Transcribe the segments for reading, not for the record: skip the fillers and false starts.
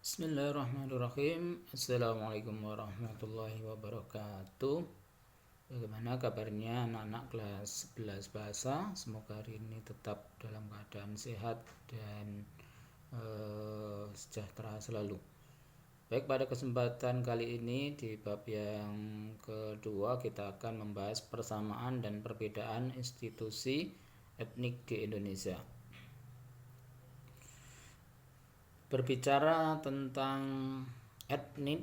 Bismillahirrahmanirrahim. Assalamualaikum warahmatullahi wabarakatuh. Bagaimana kabarnya anak-anak kelas 11 bahasa? Semoga hari ini tetap dalam keadaan sehat dan sejahtera selalu. Baik, pada kesempatan kali ini di bab yang kedua kita akan membahas persamaan dan perbedaan institusi etnik di Indonesia. Berbicara tentang etnik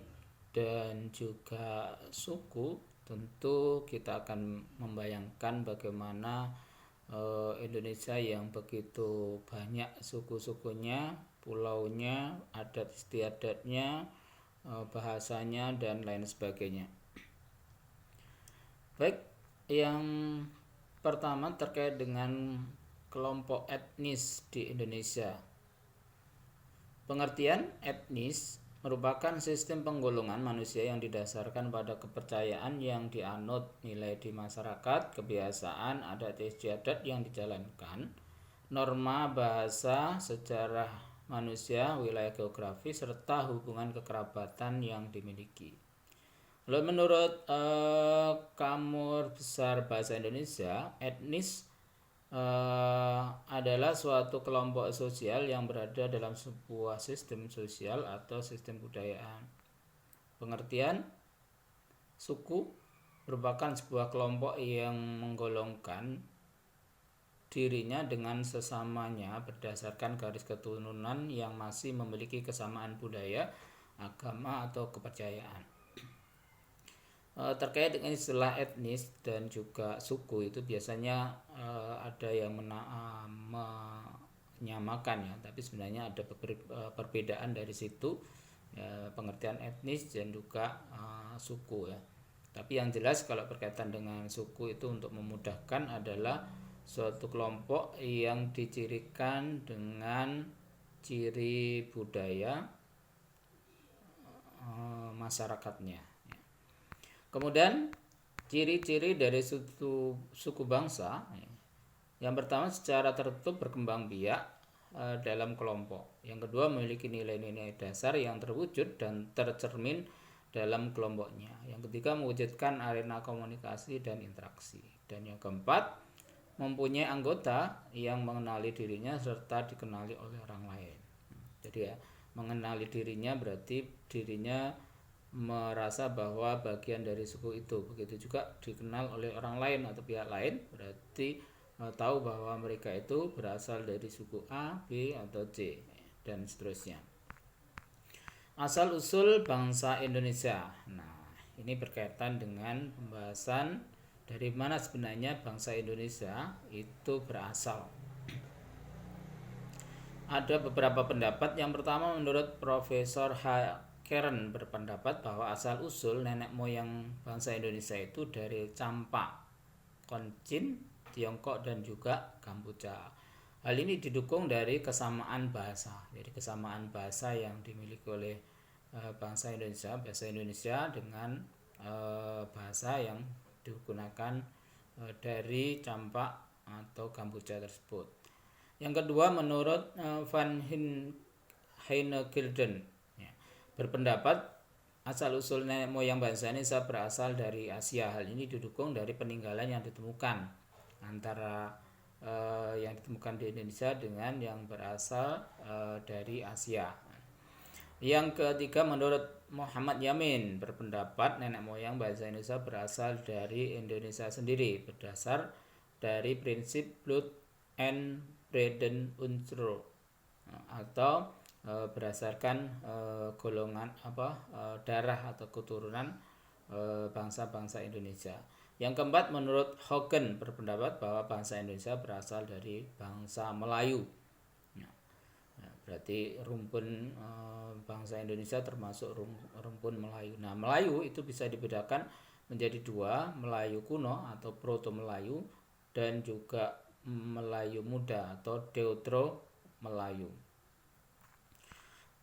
dan juga suku, tentu kita akan membayangkan bagaimana Indonesia yang begitu banyak suku-sukunya, pulaunya, adat istiadatnya, bahasanya, dan lain sebagainya. Baik, yang pertama terkait dengan kelompok etnis di Indonesia. Pengertian etnis merupakan sistem penggolongan manusia yang didasarkan pada kepercayaan yang dianut, nilai di masyarakat, kebiasaan, adat istiadat yang dijalankan, norma bahasa, sejarah manusia, wilayah geografi, serta hubungan kekerabatan yang dimiliki. Lalu menurut Kamus Besar Bahasa Indonesia, etnis adalah suatu kelompok sosial yang berada dalam sebuah sistem sosial atau sistem budayaan. Pengertian suku merupakan sebuah kelompok yang menggolongkan dirinya dengan sesamanya berdasarkan garis keturunan yang masih memiliki kesamaan budaya, agama, atau kepercayaan. Terkait dengan istilah etnis dan juga suku itu biasanya ada yang menyamakan ya, tapi sebenarnya ada perbedaan dari situ ya, pengertian etnis dan juga suku ya. Tapi yang jelas kalau berkaitan dengan suku itu untuk memudahkan adalah suatu kelompok yang dicirikan dengan ciri budaya masyarakatnya. Kemudian ciri-ciri dari suku bangsa, yang pertama secara tertutup berkembang biak dalam kelompok. Yang kedua memiliki nilai-nilai dasar yang terwujud dan tercermin dalam kelompoknya. Yang ketiga mewujudkan arena komunikasi dan interaksi. Dan yang keempat mempunyai anggota yang mengenali dirinya serta dikenali oleh orang lain. Jadi ya, mengenali dirinya berarti dirinya merasa bahwa bagian dari suku itu. Begitu juga dikenal oleh orang lain atau pihak lain, berarti tahu bahwa mereka itu berasal dari suku A, B, atau C, dan seterusnya. Asal usul bangsa Indonesia. Nah, ini berkaitan dengan pembahasan dari mana sebenarnya bangsa Indonesia itu berasal. Ada beberapa pendapat. Yang pertama menurut Profesor Keren berpendapat bahwa asal-usul nenek moyang bangsa Indonesia itu dari Campak, Koncin, Tiongkok, dan juga Kampuja. Hal ini didukung dari kesamaan bahasa. Jadi kesamaan bahasa yang dimiliki oleh bangsa Indonesia dengan bahasa yang digunakan dari Campak atau Kampuja tersebut. Yang kedua menurut Van Heinegelden berpendapat asal-usul nenek moyang bangsa Indonesia berasal dari Asia. Hal ini didukung dari peninggalan yang ditemukan antara yang ditemukan di Indonesia dengan yang berasal dari Asia. Yang ketiga menurut Muhammad Yamin berpendapat nenek moyang bangsa Indonesia berasal dari Indonesia sendiri berdasar dari prinsip Blood and Breeden unsur atau berdasarkan golongan darah atau keturunan bangsa-bangsa Indonesia. Yang keempat menurut Hogan berpendapat bahwa bangsa Indonesia berasal dari bangsa Melayu. Berarti rumpun bangsa Indonesia termasuk rumpun Melayu. Nah, Melayu itu bisa dibedakan menjadi dua, Melayu kuno atau Proto Melayu dan juga Melayu muda atau Deutero Melayu.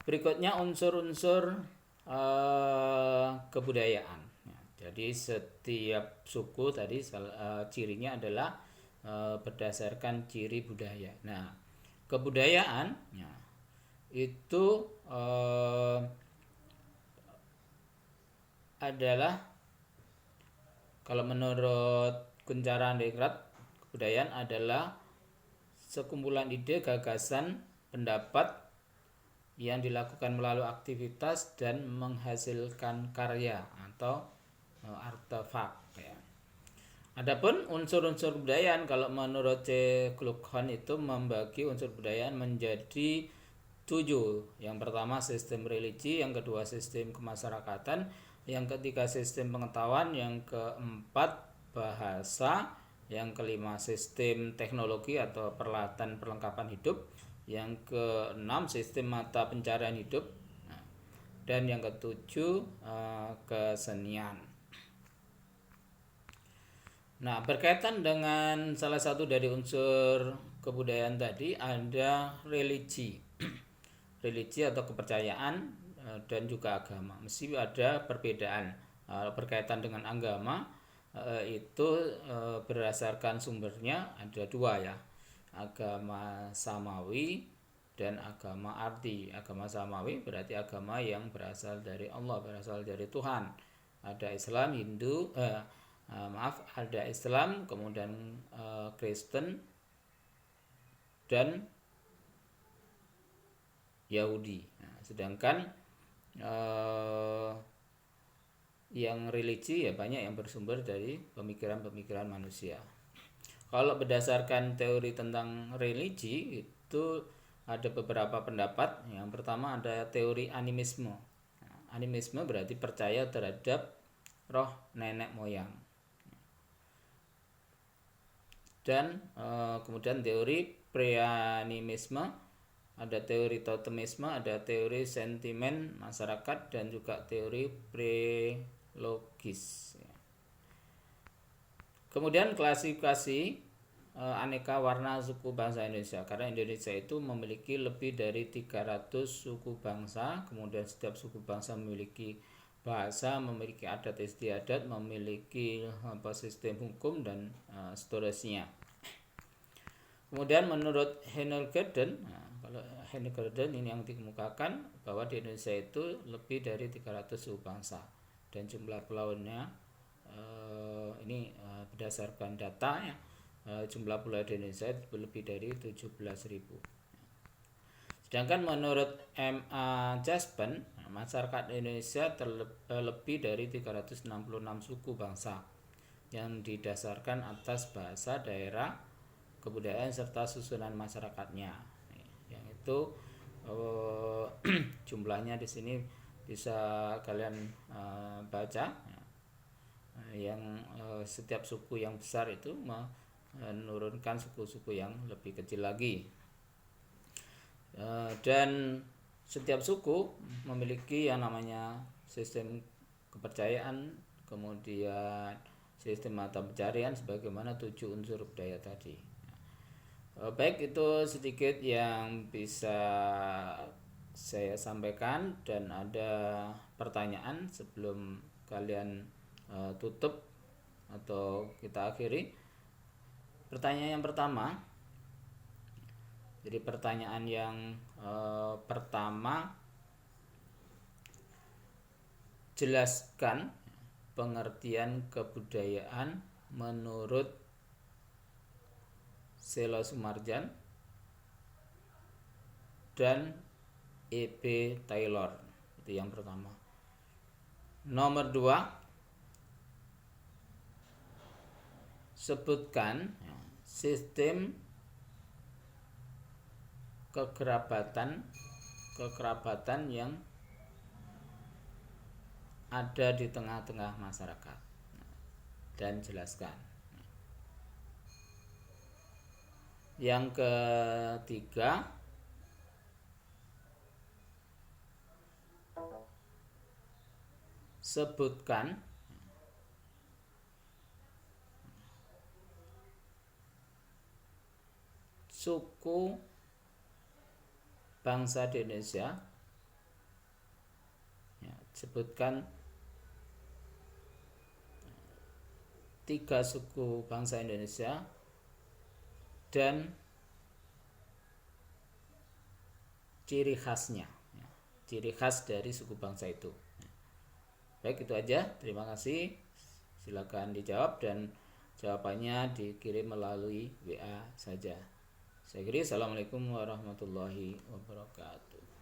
Berikutnya unsur-unsur kebudayaan. Jadi setiap suku tadi cirinya adalah berdasarkan ciri budaya. Nah, kebudayaan itu adalah, kalau menurut Kunchara Handicraft, kebudayaan adalah sekumpulan ide, gagasan, pendapat yang dilakukan melalui aktivitas dan menghasilkan karya atau artefak ya. Adapun unsur-unsur kebudayaan, kalau menurut C. Kluckhohn itu membagi unsur kebudayaan menjadi 7. Yang pertama sistem religi, yang kedua sistem kemasyarakatan, yang ketiga sistem pengetahuan, yang keempat bahasa, yang kelima sistem teknologi atau peralatan perlengkapan hidup, yang keenam sistem mata pencarian hidup, dan yang ketujuh kesenian. Nah, berkaitan dengan salah satu dari unsur kebudayaan tadi ada religi. Religi atau kepercayaan dan juga agama. Mesti ada perbedaan berkaitan dengan agama. Itu berdasarkan sumbernya ada dua ya, agama samawi dan agama arti. Agama samawi berarti agama yang berasal dari Allah, berasal dari Tuhan. Ada Islam, Hindu, ada Islam, kemudian Kristen dan Yahudi. Nah, sedangkan yang religi ya banyak yang bersumber dari pemikiran-pemikiran manusia. Kalau berdasarkan teori tentang religi itu ada beberapa pendapat. Yang pertama ada teori animisme. Nah, animisme berarti percaya terhadap roh nenek moyang. Dan kemudian teori preanimisme, ada teori totemisme, ada teori sentimen masyarakat, dan juga teori prelogis. Kemudian klasifikasi aneka warna suku bangsa Indonesia, karena Indonesia itu memiliki lebih dari 300 suku bangsa. Kemudian setiap suku bangsa memiliki bahasa, memiliki adat istiadat, memiliki sistem hukum dan seterusnya. Kemudian menurut Heine-Gurdon, kalau Heine-Gurdon ini yang dikemukakan bahwa di Indonesia itu lebih dari 300 suku bangsa dan jumlah pulaunya ini berdasarkan data ya, jumlah pulau di Indonesia lebih dari 17.000. Sedangkan menurut M.A. Jaspen, masyarakat Indonesia lebih dari 366 suku bangsa yang didasarkan atas bahasa, daerah, kebudayaan serta susunan masyarakatnya. Yang itu jumlahnya di sini bisa kalian baca. Yang setiap suku yang besar itu menurunkan suku-suku yang lebih kecil lagi. Dan setiap suku memiliki yang namanya sistem kepercayaan, kemudian sistem mata pencarian sebagaimana 7 unsur budaya tadi. Baik, itu sedikit yang bisa saya sampaikan, dan ada pertanyaan sebelum kalian tutup atau kita akhiri. Pertanyaan yang pertama, jadi pertanyaan yang pertama, jelaskan pengertian kebudayaan menurut Sela Sumarjan dan E.B. Taylor. Itu yang pertama. Nomor 2, sebutkan sistem kekerabatan yang ada di tengah-tengah masyarakat dan jelaskan. Yang ketiga, sebutkan suku bangsa di Indonesia. Sebutkan 3 suku bangsa Indonesia dan ciri khasnya, ya. Ciri khas dari suku bangsa itu. Baik, itu aja. Terima kasih. Silakan dijawab dan jawabannya dikirim melalui WA saja. Saya kira assalamualaikum warahmatullahi wabarakatuh.